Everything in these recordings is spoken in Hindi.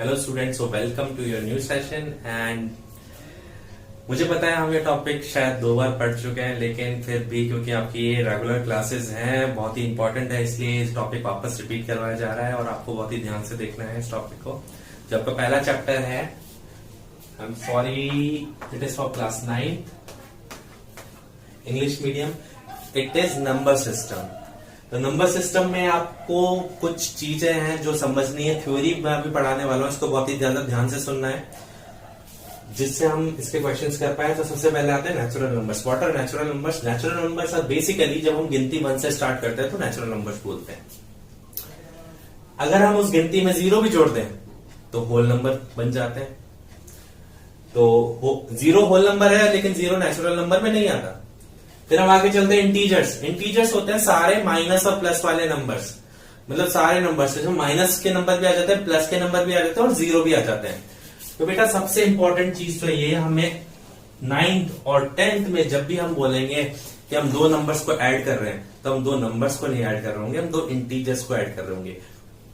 Hello students, so welcome to your new session. And मुझे पता है हम ये टॉपिक शायद 2 बार पढ़ चुके हैं, लेकिन फिर भी क्योंकि आपकी ये रेगुलर क्लासेस हैं, बहुत ही इंपॉर्टेंट है, इसलिए इस टॉपिक वापस रिपीट करवाया जा रहा है और आपको बहुत ही ध्यान से देखना है इस टॉपिक को। जो आपका पहला चैप्टर है, I am sorry, it is for class 9 English medium, it is number system. तो नंबर सिस्टम में आपको कुछ चीजें हैं जो समझनी है, थ्योरी में अभी पढ़ाने वाला हूं, इसको बहुत ही ज्यादा ध्यान से सुनना है जिससे हम इसके क्वेश्चंस कर पाए। तो सबसे पहले आते हैं natural numbers. What are natural numbers? Natural numbers are basically जब हम गिनती 1 से स्टार्ट करते हैं तो नेचुरल नंबर्स बोलते हैं। अगर हम उस गिनती में 0 भी जोड़ दें तो होल नंबर बन जाते हैं। तो 0 होल नंबर है, लेकिन 0 नेचुरल नंबर में नहीं आता। फिर हम आगे चलते हैं इंटीजर्स। इंटीजर्स होते हैं सारे माइनस और प्लस वाले नंबर्स, मतलब सारे नंबर्स जो माइनस के नंबर भी आ जाते हैं, प्लस के नंबर भी आ जाते हैं और 0 भी आ जाते हैं। तो बेटा सबसे इंपॉर्टेंट चीज तो ये, हमें 9th और 10th में जब भी हम बोलेंगे कि हम 2 नंबर्स को ऐड कर रहे हैं, तो हम 2 नंबर्स को नहीं ऐड कर रहे होंगे, हम 2 इंटीजर्स को ऐड कर रहे होंगे।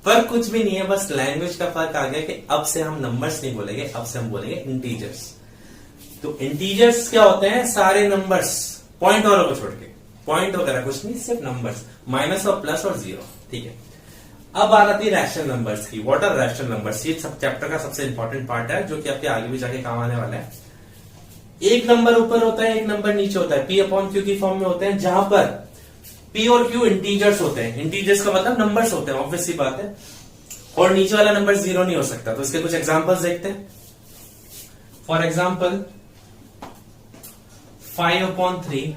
फर्क कुछ भी नहीं है, बस लैंग्वेज का फर्क आ गया कि अब से हम नंबर्स नहीं बोलेंगे, अब से हम बोलेंगे इंटीजर्स। तो इंटीजर्स क्या होते हैं? सारे नंबर्स, पॉइंट वालों को छोड़ के, पॉइंट वगैरह कुछ नहीं, सिर्फ नंबर्स, माइनस और प्लस और 0। ठीक है, अब आ जाती है रैशनल नंबर्स की। What are rational numbers? ये सब चैप्टर का सबसे इंपॉर्टेंट पार्ट है जो कि आपके आगे भी जाके काम आने वाला है। एक नंबर ऊपर होता है, एक नंबर नीचे होता है, पी अपॉन क्यू की फॉर्म में होते हैं, जहां पर पी और क्यू इंटीजर्स होते हैं। इंटीजर्स का मतलब नंबर्स होते हैं, ऑब्वियस सी बात है, और नीचे वाला नंबर 0 नहीं हो सकता। तो इसके कुछ एग्जांपल्स देखते हैं। For example 5/3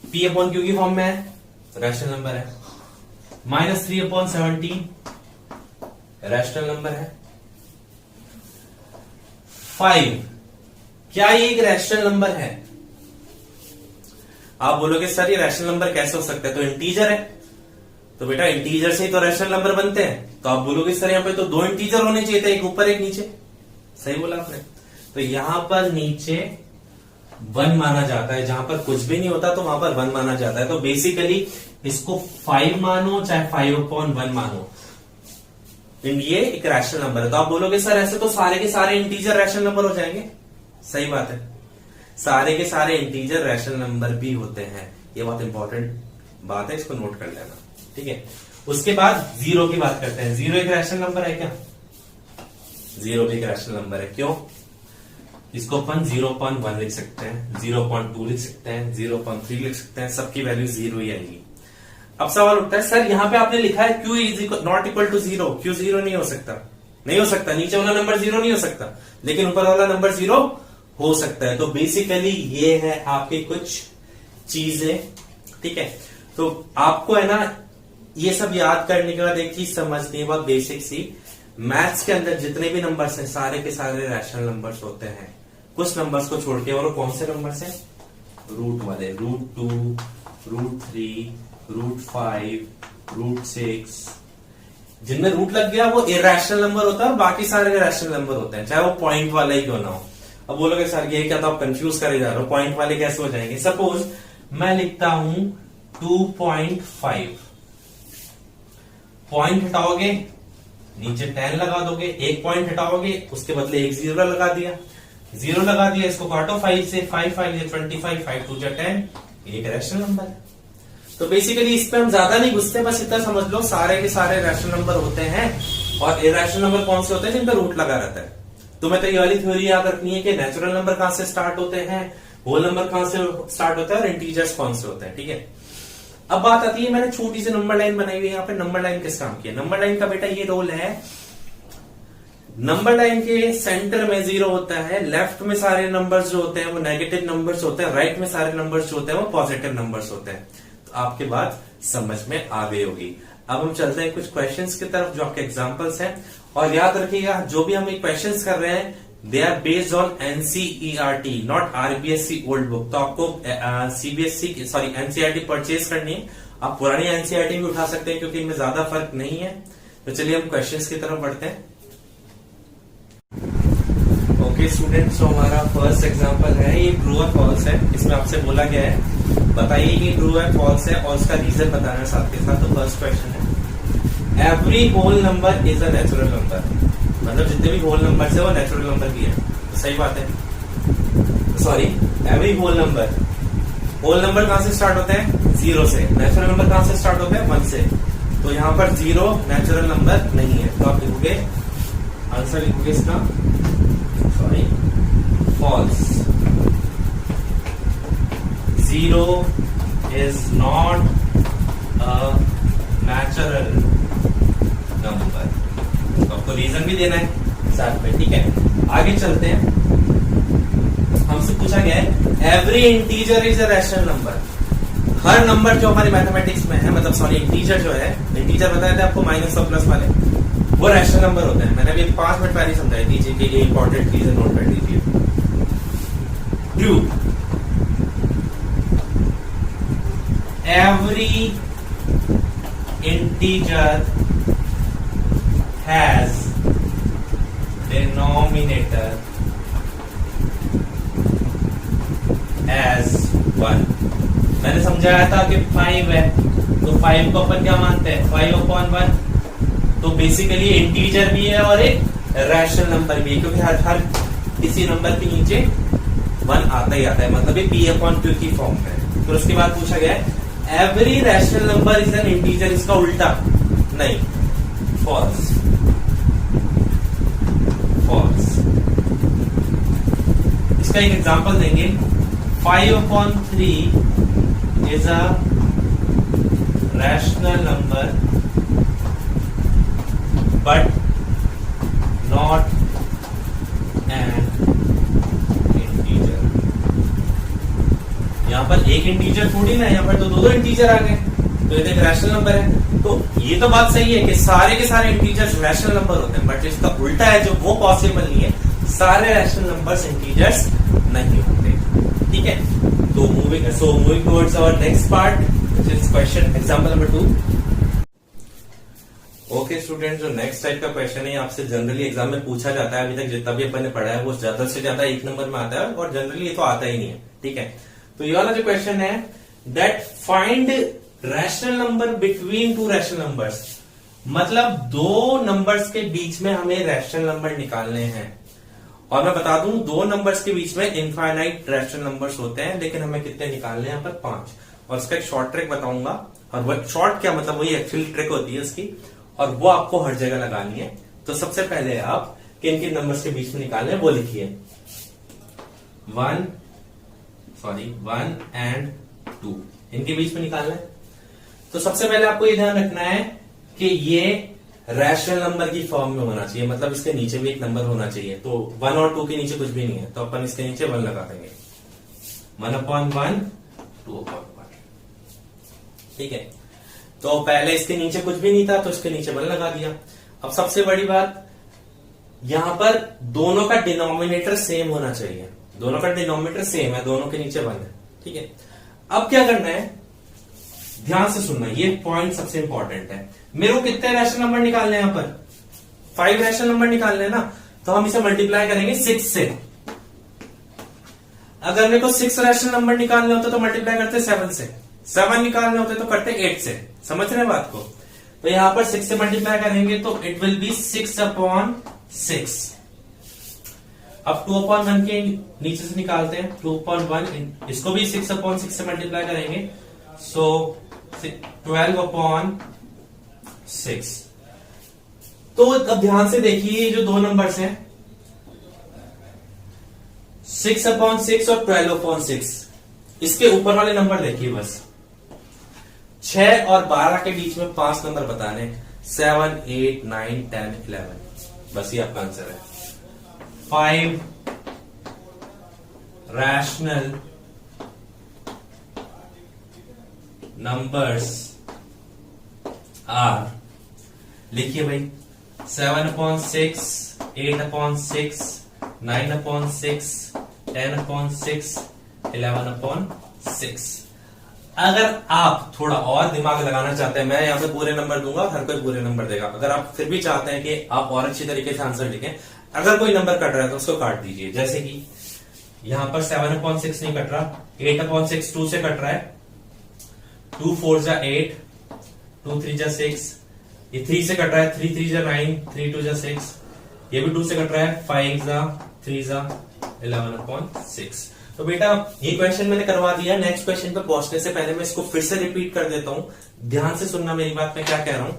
P upon Q की फॉर्म में है, रैशनल नंबर है। -3/17 रैशनल नंबर है। 5, क्या ये एक रैशनल नंबर है? आप बोलोगे सर ये रैशनल नंबर कैसे हो सकता है? तो इंटीजर है, तो बेटा इंटीजर से ही तो रैशनल नंबर बनते हैं। तो आप बोलोगे सर यहाँ पे तो 2 इंटीजर होने चाहिए थे, एक ऊपर एक नीचे। सही बोला आपने। तो यहां पर नीचे 1 माना जाता है, जहां पर कुछ भी नहीं होता तो वहां पर 1 माना जाता है। तो बेसिकली इसको 5 मानो चाहे 5/1 मानो, ये एक रैशनल नंबर है। तो आप बोलोगे सर ऐसे तो सारे के सारे इंटीजर रैशनल नंबर हो जाएंगे। सही बात है, सारे के सारे इंटीजर रैशनल नंबर भी होते हैं। ये बहुत इंपॉर्टेंट बात है, इसको नोट कर लेना। ठीक है, उसके बाद 0 की बात करते हैं। 0 एक रैशनल नंबर है क्या? 0 भी एक रैशनल नंबर है। क्यों? इसको अपन 0.1 लिख सकते हैं, 0.2 लिख सकते हैं, 0.3 लिख सकते हैं, सबकी वैल्यू 0 ही आएगी। अब सवाल उठता है सर यहाँ पे आपने लिखा है Q is not equal to 0, क्यों 0 नहीं हो सकता? नहीं हो सकता, नीचे वाला नंबर 0 नहीं हो सकता, लेकिन ऊपर वाला नंबर 0 हो सकता है। तो बेसिकली ये है आपकी कुछ चीजें। ठीक है, तो आपको है ना ये सब याद करने के बाद एक चीज समझनी है, बहुत बेसिक सी। मैथ्स के अंदर जितने भी नंबर्स हैं सारे के सारे रैशनल नंबर्स होते हैं, कुछ नंबर्स को छोड़ के। और वो कौन से नंबर्स हैं? रूट वाले, √2, √3, √5, √6। जिनमें रूट लग गया वो इरैशनल नंबर होता है और बाकी सारे रैशनल नंबर होते हैं, चाहे वो पॉइंट वाला ही क्यों ना हो। अब बोलोगे सर ये क्या, तो आप कंफ्यूज करे जा रहे हो, पॉइंट वाले कैसे हो जाएंगे? सपोज मैं लिखता हूं 2.5, पॉइंट हटाओगे नीचे 10 लगा दोगे, एक पॉइंट हटाओगे उसके बदले एक 0 लगा दिया, 0 लगा दिया, इसको काटो 5 से, 5 5 25, 5 2 10, एक रैशनल नंबर है। तो बेसिकली इस पे हम ज्यादा नहीं घुसते, बस इतना समझ लो सारे के सारे रैशनल नंबर होते हैं। और इरैशनल नंबर कौन से होते हैं? जिन पर रूट लगा रहता है। तुम्हें तो ये वाली थ्योरी याद रखनी है कि नेचुरल नंबर कहां से स्टार्ट होते हैं, होल नंबर कहां से स्टार्ट होता है और इंटीजर्स कौन से होते हैं। ठीक है, अब बात आती है, मैंने छोटी सी नंबर लाइन बनाई हुई है यहाँ पे। नंबर लाइन किस काम की है? नंबर लाइन का बेटा ये रोल है, नंबर लाइन के सेंटर में 0 होता है, लेफ्ट में सारे नंबर्स जो होते हैं वो नेगेटिव नंबर्स होते हैं, राइट में सारे नंबर्स जो होते हैं वो पॉजिटिव नंबर्स होते हैं। तो आपके बात समझ में आ गई होगी। अब हम चलते हैं कुछ क्वेश्चंस की तरफ जो आपके एग्जांपल्स हैं, और याद रखिएगा जो भी हम क्वेश्चंस कर रहे हैं they are based on NCERT, not RBSC old book. तो आपको NCERT परचेज करनी है। आप पुरानी NCERT भी उठा सकते हैं क्योंकि इनमें ज्यादा फर्क नहीं है। तो चलिए हम क्वेश्चंस की तरफ बढ़ते हैं। ओके स्टूडेंट्स, तो हमारा फर्स्ट एग्जांपल है, ये ट्रू और फॉल्स है। इसमें आपसे बोला गया है बताइए कि ट्रू है फॉल्स है और उसका रीजन बताना है साथ के साथ। तो फर्स्ट क्वेश्चन है, every whole number is a natural number. मतलब जितने भी होल नंबर है वो नेचुरल नंबर भी है, तो सही बात है। सॉरी, एवरी होल नंबर कहां से स्टार्ट होते हैं? 0 से। नेचुरल नंबर कहां से स्टार्ट होते हैं? 1 से। तो यहां पर 0 नेचुरल नंबर नहीं है, तो आप लिखोगे, आंसर लिखोगे इसका, sorry, false. 0 is not a natural number. तो आपको रीजन भी देना है साथ में, ठीक है। आगे चलते हैं। हमसे पूछा गया है every integer is a rational number. Her number जो हमारे मैथमेटिक्स में है, मतलब सॉरी इंटीजर जो है, इंटीजर बताया था आपको माइनस और प्लस वाले, वो रैशनल नंबर होते हैं। मैंने अभी 5 मिनट पहले समझाई थी कि ये इंपॉर्टेंट चीज नोट कर लीजिए। True, every integer has denominator as 1। मैंने समझाया था कि 5 है, तो 5 को अपन क्या मानते हैं? 5/1। तो बेसिकली इंटीजर भी है और एक रैशनल नंबर भी है, क्योंकि हर किसी नंबर के नीचे 1 आता ही आता है, मतलब ये p/q की फॉर्म में। फिर उसके बाद पूछा गया है every rational number is an integer. इसका उल्टा नहीं, फॉल्स। फॉल्स। इसका एक एग्जांपल देंगे। 5/3 is a rational number but not an integer। यहां पर एक इंटीजर थोड़ी ना, यहां पर तो दो इंटीजर आ गए, तो ये एक रैशनल नंबर है। तो ये तो बात सही है कि सारे के सारे इंटीजर्स रैशनल नंबर होते हैं, बट इसका उल्टा है जो वो पॉसिबल नहीं है, सारे रैशनल नंबर्स इंटीजर्स नहीं होते, ठीक है। तो moving towards our next part, which is question example number 2। Okay student, जो नेक्स्ट टाइप का क्वेश्चन है आपसे जनरली एग्जाम में पूछा जाता है। अभी तक जितना भी अपन ने पढ़ा है वो ज्यादा से ज्यादा 1 नंबर में आता है, और जनरली ये तो आता ही नहीं है, ठीक है। तो ये वाला जो क्वेश्चन है, that find rational number between 2 rational numbers. मतलब 2 नंबर्स के बीच में हमें रैशनल नंबर निकालने हैं। और मैं बता दूं 2 नंबर्स के बीच में इनफाइनाइट रैशनल नंबर्स होते हैं, लेकिन हमें कितने निकालने हैं? यहाँ पर 5। और इसका एक शॉर्ट ट्रिक बताऊंगा, और वो शॉर्ट क्या मतलब वही एक्चुअली ट्रिक होती है उसकी, और वो आपको हर जगह लगानी है। तो सबसे पहले आप किन किन नंबर्स के बीच में निकालने हैं वो लिखिए। 1 and 2 इनके बीच में निकालना है। तो सबसे पहले आपको ये ध्यान रखना है कि ये रैशनल नंबर की फॉर्म में होना चाहिए, मतलब इसके नीचे भी एक नंबर होना चाहिए। तो 1 और 2 के नीचे कुछ भी नहीं है, तो अपन इसके नीचे 1 लगा देंगे। 1/1, 2/1, ठीक है। तो पहले इसके नीचे कुछ भी नहीं था, तो इसके नीचे 1 लगा दिया। अब सबसे बड़ी बात, यहां पर दोनों का डिनोमिनेटर सेम होना चाहिए। दोनों का डिनोमिनेटर सेम है, दोनों के नीचे 1 है, ठीक है। अब क्या करना है, ध्यान से सुनना, ये पॉइंट सबसे इंपॉर्टेंट है। मेरे को कितने रैशनल नंबर निकालने हैं? यहाँ पर 5 रैशनल नंबर निकालने हैं ना, तो हम इसे मल्टीप्लाई करेंगे 6 से। अगर मेरे को 6 रैशनल नंबर निकालने होते तो मल्टीप्लाई करते 7 से, 7 निकालने होते तो करते 8 से। समझ रहे हैं बात को? तो यहां पर 6 से मल्टीप्लाई करेंगे तो इट विल बी 6/6। अब 2/1 के नीचे से निकालते हैं, 2/1, इसको भी 6/6 से मल्टीप्लाई करेंगे, सो 12/6। तो अब ध्यान से देखिए, ये जो 2 नंबर्स हैं 6/6 और 12/6, इसके ऊपर वाले नंबर देखिए बस। 6 और 12 के बीच में 5 नंबर बताने, 7, 8, 9, 10, 11। बस ये आपका आंसर है। 5 रैशनल नंबर्स आर, लिखिए भाई, 7/6, 8/6, 9/6, 10/6, 11/6। अगर आप थोड़ा और दिमाग लगाना चाहते हैं, मैं यहां पे पूरे नंबर दूंगा, हर कोई पूरे नंबर देगा। अगर आप फिर भी चाहते हैं कि आप और अच्छी तरीके से आंसर लिखें, अगर कोई नंबर कट रहा है तो उसको काट दीजिए। जैसे कि यहां पर 7/6 नहीं कट रहा, 8/6 2 से कट रहा है, 2 4 जा 8, 2 3 जा 6, ये 3 से कट रहा है, 3 3 जा 9, 3 2 जा 6, ये भी 2 से कट रहा है, 5 जा 3 जा 11/6। तो बेटा ये क्वेश्चन मैंने करवा दिया। नेक्स्ट क्वेश्चन पे पहुंचने से पहले मैं इसको फिर से रिपीट कर देता हूं, ध्यान से सुनना मेरी बात, मैं क्या कह रहा हूं।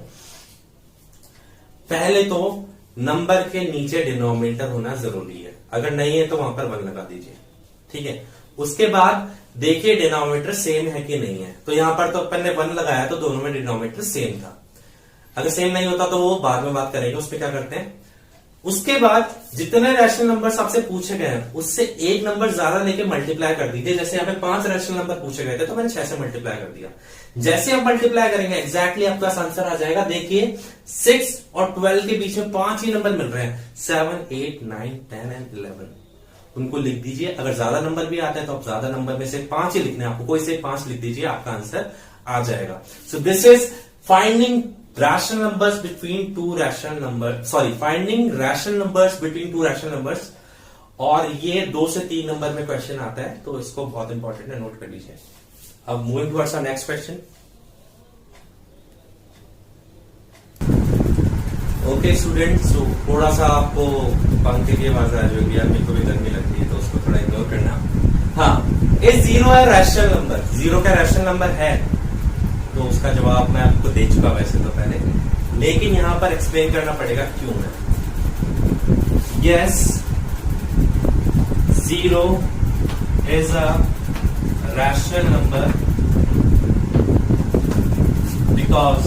पहले तो नंबर के नीचे डिनोमिनेटर होना जरूरी है, अगर नहीं है तो वहां पर 1 लगा दीजिए, ठीक है। उसके बाद देखिए डिनोमिनेटर सेम है कि नहीं है, तो यहां पर तो अपन ने 1 लगाया तो दोनों में डिनोमिनेटर सेम था। अगर सेम नहीं होता तो वो बाद में बात करेंगे, उस पर क्या करते हैं। उसके बाद जितने रैशनल नंबर्स आपसे पूछे गए हैं उससे एक नंबर ज्यादा लेके मल्टीप्लाई कर दीजिए। जैसे यहाँ पे 5 रैशनल नंबर पूछे गए थे तो मैंने 6 से मल्टीप्लाई कर दिया। जैसे आप मल्टीप्लाई करेंगे एग्जैक्टली आपका आंसर आ जाएगा। देखिए 6 और 12 के बीच में 5 ही नंबर मिल रहे हैं, 7 8 9 10 एंड 11। उनको लिख दीजिए। अगर ज्यादा नंबर भी आता है तो आप ज्यादा नंबर में से 5 ही लिखने, आपको कोई से 5 लिख दीजिए, आपका आंसर आ जाएगा। So this is finding rational numbers between two rational numbers, finding rational numbers between two rational numbers। और ये 2 से 3 नंबर में क्वेश्चन आता है, तो इसको बहुत इंपॉर्टेंट है, नोट कर लीजिए। अब moving towards our next question. Okay students, तो थोड़ा सा आपको पंखे की आवाज आ जाएगी यार, मेरे को भी गर्मी लगती है तो उसको थोड़ा इग्नोर करना। हाँ, ये 0 है रैशनल नंबर, 0 का रैशनल नंबर है, तो उसका जवाब मैं आपको दे चुका वैसे तो पहले, लेकिन यहां पर एक्सप्लेन करना पड़ेगा क्यों है। Yes, 0 is a rational number because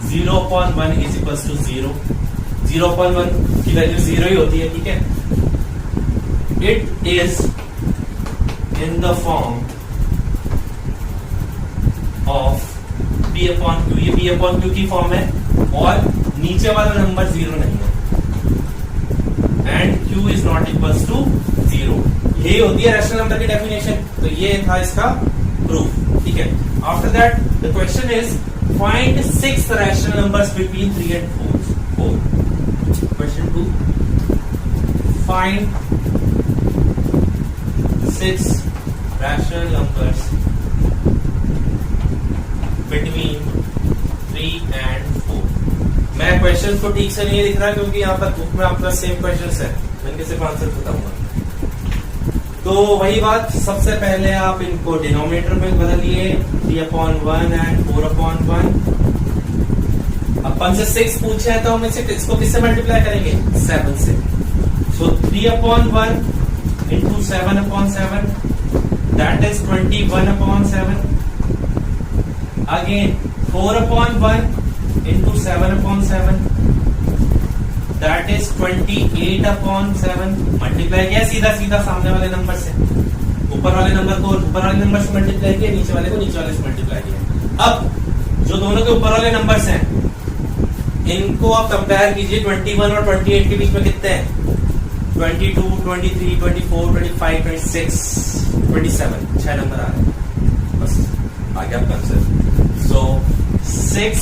0/1 is equals to 0। 0/1 की वैल्यू 0 ही होती है, ठीक है। It is in the form of p/q। ये p/q की फॉर्म है और नीचे वाला नंबर 0 नहीं है, and q is not equals to 0। यही होती है रैशनल नंबर की डेफिनेशन। तो ये था इसका प्रूफ, ठीक है। After that the question is find 6 rational numbers between 3 and 4। Question 2, find 6 rational numbers between 3 and 4। मैं क्वेश्चन को ठीक से नहीं लिख रहा क्योंकि यहाँ पर बुक में आपका सेम क्वेश्चन है, मैं सिर्फ आंसर बताऊंगा। तो वही बात, सबसे पहले आप इनको डिनोमिनेटर में बदलिए, 3/1 and 4/1। अपन से 6 पूछे हैं तो हम इसको किससे मल्टीप्लाई करेंगे, 7 से। सो 3/1 into 7/7, that is 21/7। Again 4/1 into 7/7, that is 28/7। Multiply किया सीधा सीधा सामने वाले नंबर से, ऊपर वाले नंबर को ऊपर वाले नंबर से मल्टीप्लाई किया, नीचे वाले को नीचे वाले से मल्टीप्लाई किया। अब जो दोनों के ऊपर वाले नंबर्स हैं इनको आप कंपेयर कीजिए। 21 और 28 के बीच में कितने हैं, 22, 23, 24, 25, 26, 27, 6 नंबर आ रहे हैं। बस आ गया आपका answer. So 6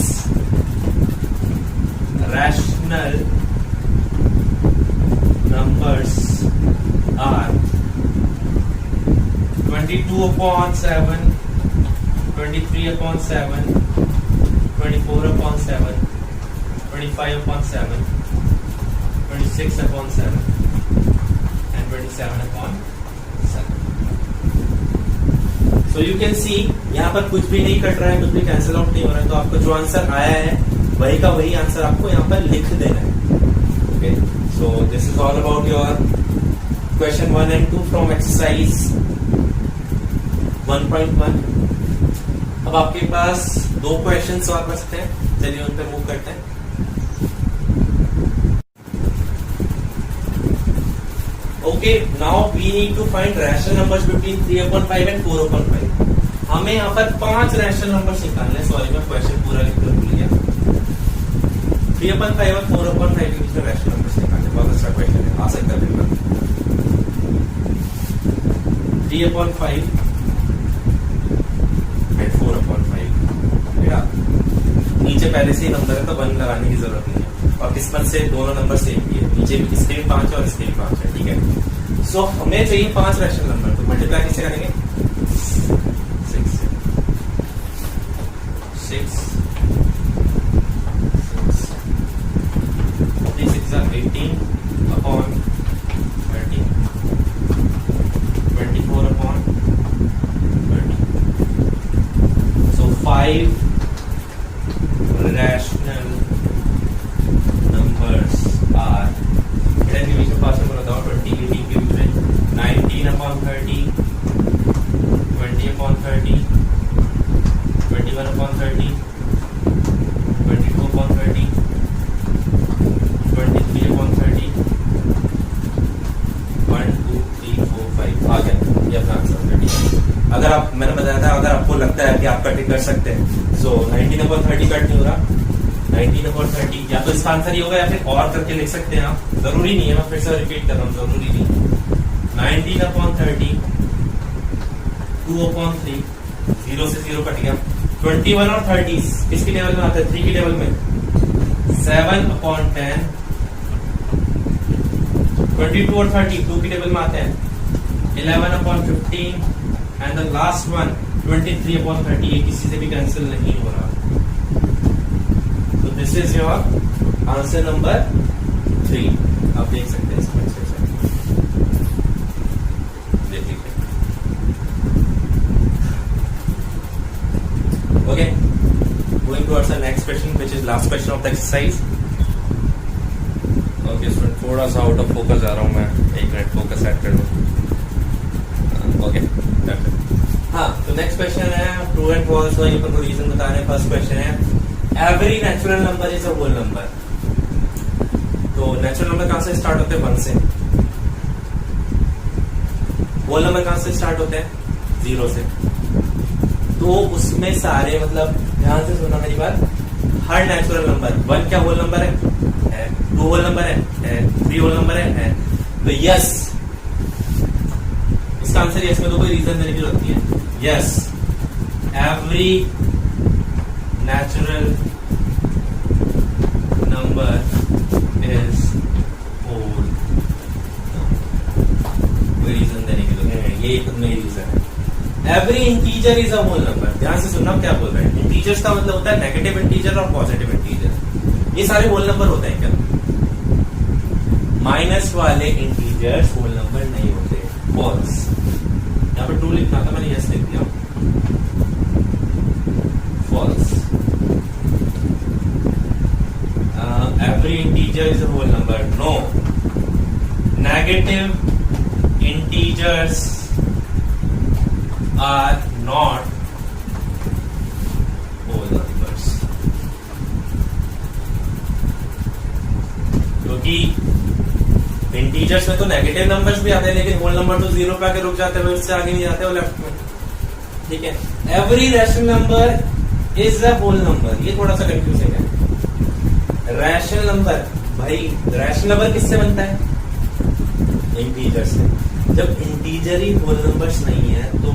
rational numbers are 22/7, 23/7, 24/7, 25/7, 26/7 and 27/7। So you can see यहाँ पर कुछ भी नहीं कट रहा है, कुछ भी कैंसिल आउट नहीं हो रहा है, तो आपको जो आंसर आया है वही का वही आंसर आपको यहाँ पर लिख देना है। Okay, so this is all about your question 1 and 2 from exercise 1.1। अब आपके पास 2 क्वेश्चन और बचते हैं, चलिए उन पे मूव करते हैं। Okay, now we need to find rational numbers between 3/5 and 4/5। हमें यहाँ पर 5 रैशनल नंबर्स निकालने हैं। सॉरी, मैं क्वेश्चन पूरा लिखकर भूल गया। 3/5 और 4/5 के बीच में रैशनल नंबर्स निकालने, बहुत अच्छा क्वेश्चन है, आ सकता है बिल्कुल। 3/5 and 4/5। बेटा नीचे पहले से ही नंबर है तो 1 लगाने की जरूरत नहीं है, और किस्मत से दोनों नंबर सेम ही है, नीचे भी इसके 5 है और इसके 5 है, ठीक है। सो हमें चाहिए 5 रैशनल नंबर, तो मल्टीप्लाई किससे करेंगे, 6 से। 6 आप मैंने बताया था अगर आपको लगता है कि आप कटिंग कर सकते हैं, सो 19/30 कट नहीं हो रहा, 19/30 या तो इसका आंसर ही होगा या फिर और करके लिख सकते हैं आप, जरूरी नहीं है, मैं फिर से रिपीट कर रहा हूँ, जरूरी नहीं। 19/30 2/3, 0 से 0 कट गया। 21 और 30 किसकी टेबल में आते हैं? 3 की टेबल में। 7/10, 22 और 30 2 की टेबल में आते हैं। 11/15 एंड द लास्ट वन 23/30, ये किसी से भी कैंसिल नहीं हो रहा। तो this is your answer number 3। आप देख सकते हैं इसमें अच्छे से, देख लीजिए। Okay, going towards the next question which is last question of the exercise. Okay student, थोड़ा सा आउट ऑफ फोकस जा रहा हूं मैं, 1 मिनट फोकस सेट कर लूं। ओके, हाँ, तो नेक्स्ट क्वेश्चन है ट्रू एंड फॉल्स, वहीं पर रीजन बता रहे हैं। फर्स्ट क्वेश्चन है every natural number is a whole number. तो नेचुरल नंबर कहां से स्टार्ट होते हैं? 1 से। होल नंबर कहां से स्टार्ट होते हैं? 0 से। तो उसमें सारे, मतलब ध्यान से सुनना मेरी बात, हर नेचुरल नंबर 1 क्या होल नंबर है? 2 होल नंबर है? 3 होल नंबर है? तो यस, इसका आंसर यस में तो कोई रीजन देने की जरूरत नहीं है। Yes, every natural number is whole. कोई रीजन देने की जरूरत नहीं, ये इतना ही रीजन है। Every integer is a whole number. ध्यान से सुनना क्या बोल रहे हैं। इंटीजर्स का मतलब होता है नेगेटिव इंटीजर और पॉजिटिव इंटीजर, ये सारे होल नंबर होते हैं क्या? माइनस वाले इंटीजर्स होल नंबर नहीं होते, फॉल्स। यहाँ पे 2 लिखना था, मैंने यस लिख दिया, false. Every integer is a whole number, no. Negative integers are not whole numbers, क्योंकि इंटीजर्स में तो नेगेटिव नंबर्स भी आते हैं, लेकिन होल नंबर तो 0 पे आके रुक जाते हैं, उससे आगे नहीं जाते वो लेफ्ट में। ठीक है, every rational number is a whole number, ये थोड़ा सा कंफ्यूजिंग है। रैशनल नंबर, भाई रैशनल नंबर किससे बनता है? इंटीजर से। जब इंटीजर ही होल नंबर्स नहीं है तो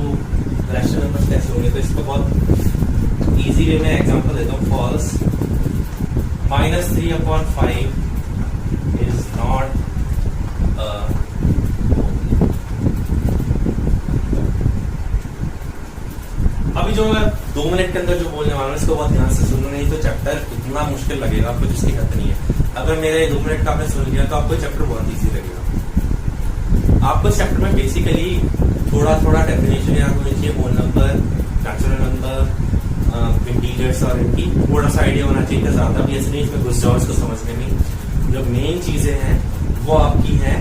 रैशनल नंबर्स कैसे होंगे? तो इसको बहुत इजी वे में एग्जांपल देता हूँ। फॉल्स, -3/5 इज नॉट अभी जो मैं 2 मिनट के अंदर जो बोलने वाला हूँ इसको बहुत ध्यान से सुनना, नहीं तो चैप्टर इतना मुश्किल लगेगा आपको जिसकी हद नहीं है। अगर मेरे 2 मिनट का आपने सुन लिया तो आपको चैप्टर बहुत इजी लगेगा। आपको चैप्टर में बेसिकली थोड़ा थोड़ा डेफिनेशन याद होनी चाहिए, whole number, natural number, integers और इनकी थोड़ा सा आइडिया होना चाहिए। ज्यादा भी ऐसे नहीं इसमें घुस जाओ इसको समझने में। जो मेन चीजें हैं वो आपकी हैं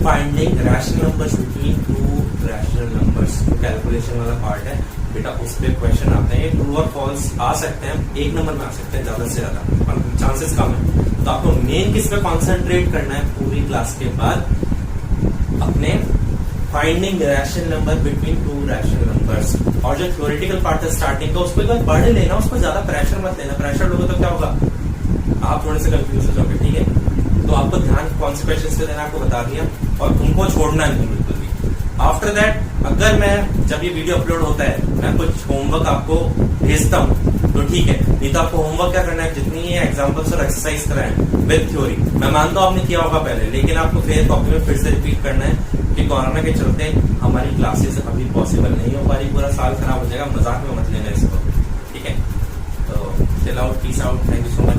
finding rational numbers between 2 rational numbers, जो कैलकुलेशन वाला पार्ट है बेटा, उस पे क्वेश्चन आते हैं। ट्रू और फॉल्स आ सकते हैं, 1 नंबर में आ सकते हैं, ज्यादा से ज्यादा चांसेस कम है। तो आपको मेन किस पे कॉन्सेंट्रेट करना है पूरी क्लास के बाद? अपने finding rational number between 2 rational numbers. और जो थ्योरेटिकल पार्ट है स्टार्टिंग का, उसको एक बार पढ़ लेना, उसको ज्यादा प्रेशर मत लेना। प्रेशर लोगे तो क्या होगा? आप थोड़े से कंफ्यूज हो जाओगे। ठीक है, तो आपको ध्यान कौन से क्वेश्चन पे देना आपको बता दिया, और उनको छोड़ना नहीं बिल्कुल भी। आफ्टर दैट अगर मैं जब ये वीडियो अपलोड होता है मैं कुछ होमवर्क आपको भेजता हूँ तो ठीक है, नहीं तो आपको होमवर्क क्या करना है, जितनी ये एग्जांपल्स और एक्सरसाइज कराएं विद थ्योरी, मैं मानता हूँ आपने किया होगा पहले, लेकिन आपको फिर कॉपी में फिर से रिपीट करना है कि कोरोना के चलते हमारी क्लासेस अभी पॉसिबल नहीं हो पा रही, पूरा साल खराब हो जाएगा, मजाक में मत लेना इसको। ठीक है, तो chill out, peace out, thank you so much.